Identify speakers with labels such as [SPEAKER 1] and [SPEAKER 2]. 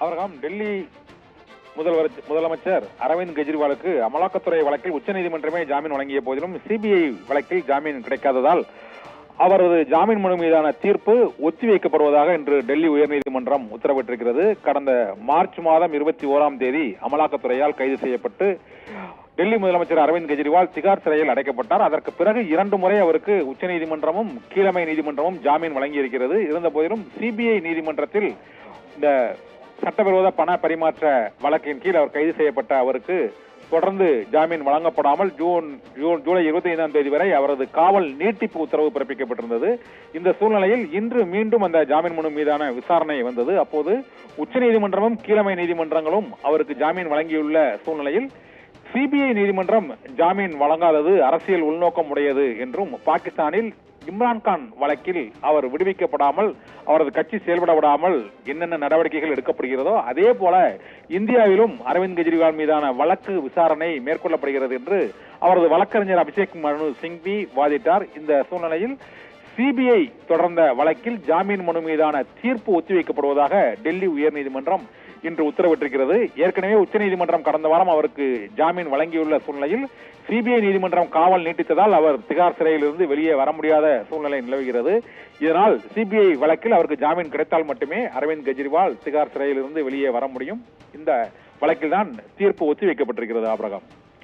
[SPEAKER 1] அவர்காம் டெல்லி முதலமைச்சர் அரவிந்த் கெஜ்ரிவாலுக்கு அமலாக்கத்துறை வழக்கில் உச்சநீதிமன்றமே ஜாமீன் வழங்கிய போதிலும் சிபிஐ வழக்கில் ஜாமீன் கிடைக்காததால் அவரது ஜாமீன் மனு மீதான தீர்ப்பு ஒத்திவைக்கப்படுவதாக இன்று டெல்லி உயர்நீதிமன்றம் உத்தரவிட்டிருக்கிறது. கடந்த மார்ச் மாதம் 21ஆம் தேதி அமலாக்கத்துறையால் கைது செய்யப்பட்டு டெல்லி முதலமைச்சர் அரவிந்த் கெஜ்ரிவால் திகார் சிறையில் அடைக்கப்பட்டார். அதற்கு பிறகு 2 முறை அவருக்கு உச்சநீதிமன்றமும் கீழமை நீதிமன்றமும் ஜாமீன் வழங்கியிருக்கிறது. இருந்த போதிலும் சிபிஐ நீதிமன்றத்தில் இந்த சட்டவிரோத பண பரிமாற்ற வழக்கின் கீழ் அவர் கைது செய்யப்பட்ட அவருக்கு தொடர்ந்து ஜாமீன் வழங்கப்படாமல் ஜூலை 25ஆம் தேதி வரை அவரது காவல் நீட்டிப்பு உத்தரவு பிறப்பிக்கப்பட்டிருந்தது. இந்த சூழ்நிலையில் இன்று மீண்டும் அந்த ஜாமீன் மனு மீதான விசாரணை வந்தது. அப்போது உச்சநீதிமன்றமும் கீழமை நீதிமன்றங்களும் அவருக்கு ஜாமீன் வழங்கியுள்ள சூழ்நிலையில் சிபிஐ நீதிமன்றம் ஜாமீன் வழங்காதது அரசியல் உள்நோக்கம் உடையது என்றும் பாகிஸ்தானில் இம்ரான்கான் வழக்கில் அவர் விடுவிக்கப்படாமல் அவரது கட்சி செயல்பட விடாமல் என்னென்ன நடவடிக்கைகள் எடுக்கப்படுகிறதோ அதே போல இந்தியாவிலும் அரவிந்த் கெஜ்ரிவால் மீதான வழக்கு விசாரணை மேற்கொள்ளப்படுகிறது என்று அவரது வழக்கறிஞர் அபிஷேக் மனு சிங்வி வாதிட்டார். இந்த சூழ்நிலையில் சிபிஐ தொடர்ந்த வழக்கில் ஜாமீன் மனு மீதான தீர்ப்பு ஒத்திவைக்கப்படுவதாக டெல்லி உயர்நீதிமன்றம் இன்று உத்தரவிட்டிருக்கிறது. ஏற்கனவே உச்சநீதிமன்றம் கடந்த வாரம் அவருக்கு ஜாமீன் வழங்கியுள்ள சூழ்நிலையில் சிபிஐ நீதிமன்றம் காவல் நீட்டித்ததால் அவர் திகார் சிறையிலிருந்து வெளியே வர முடியாத சூழ்நிலை நிலவுகிறது. இதனால் சிபிஐ வழக்கில் அவருக்கு ஜாமீன் கிடைத்தால் மட்டுமே அரவிந்த் கெஜ்ரிவால் திகார் சிறையிலிருந்து வெளியே வர முடியும். இந்த வழக்கில் தான் தீர்ப்பு ஒத்திவைக்கப்பட்டிருக்கிறது. ஆபிரகாம்.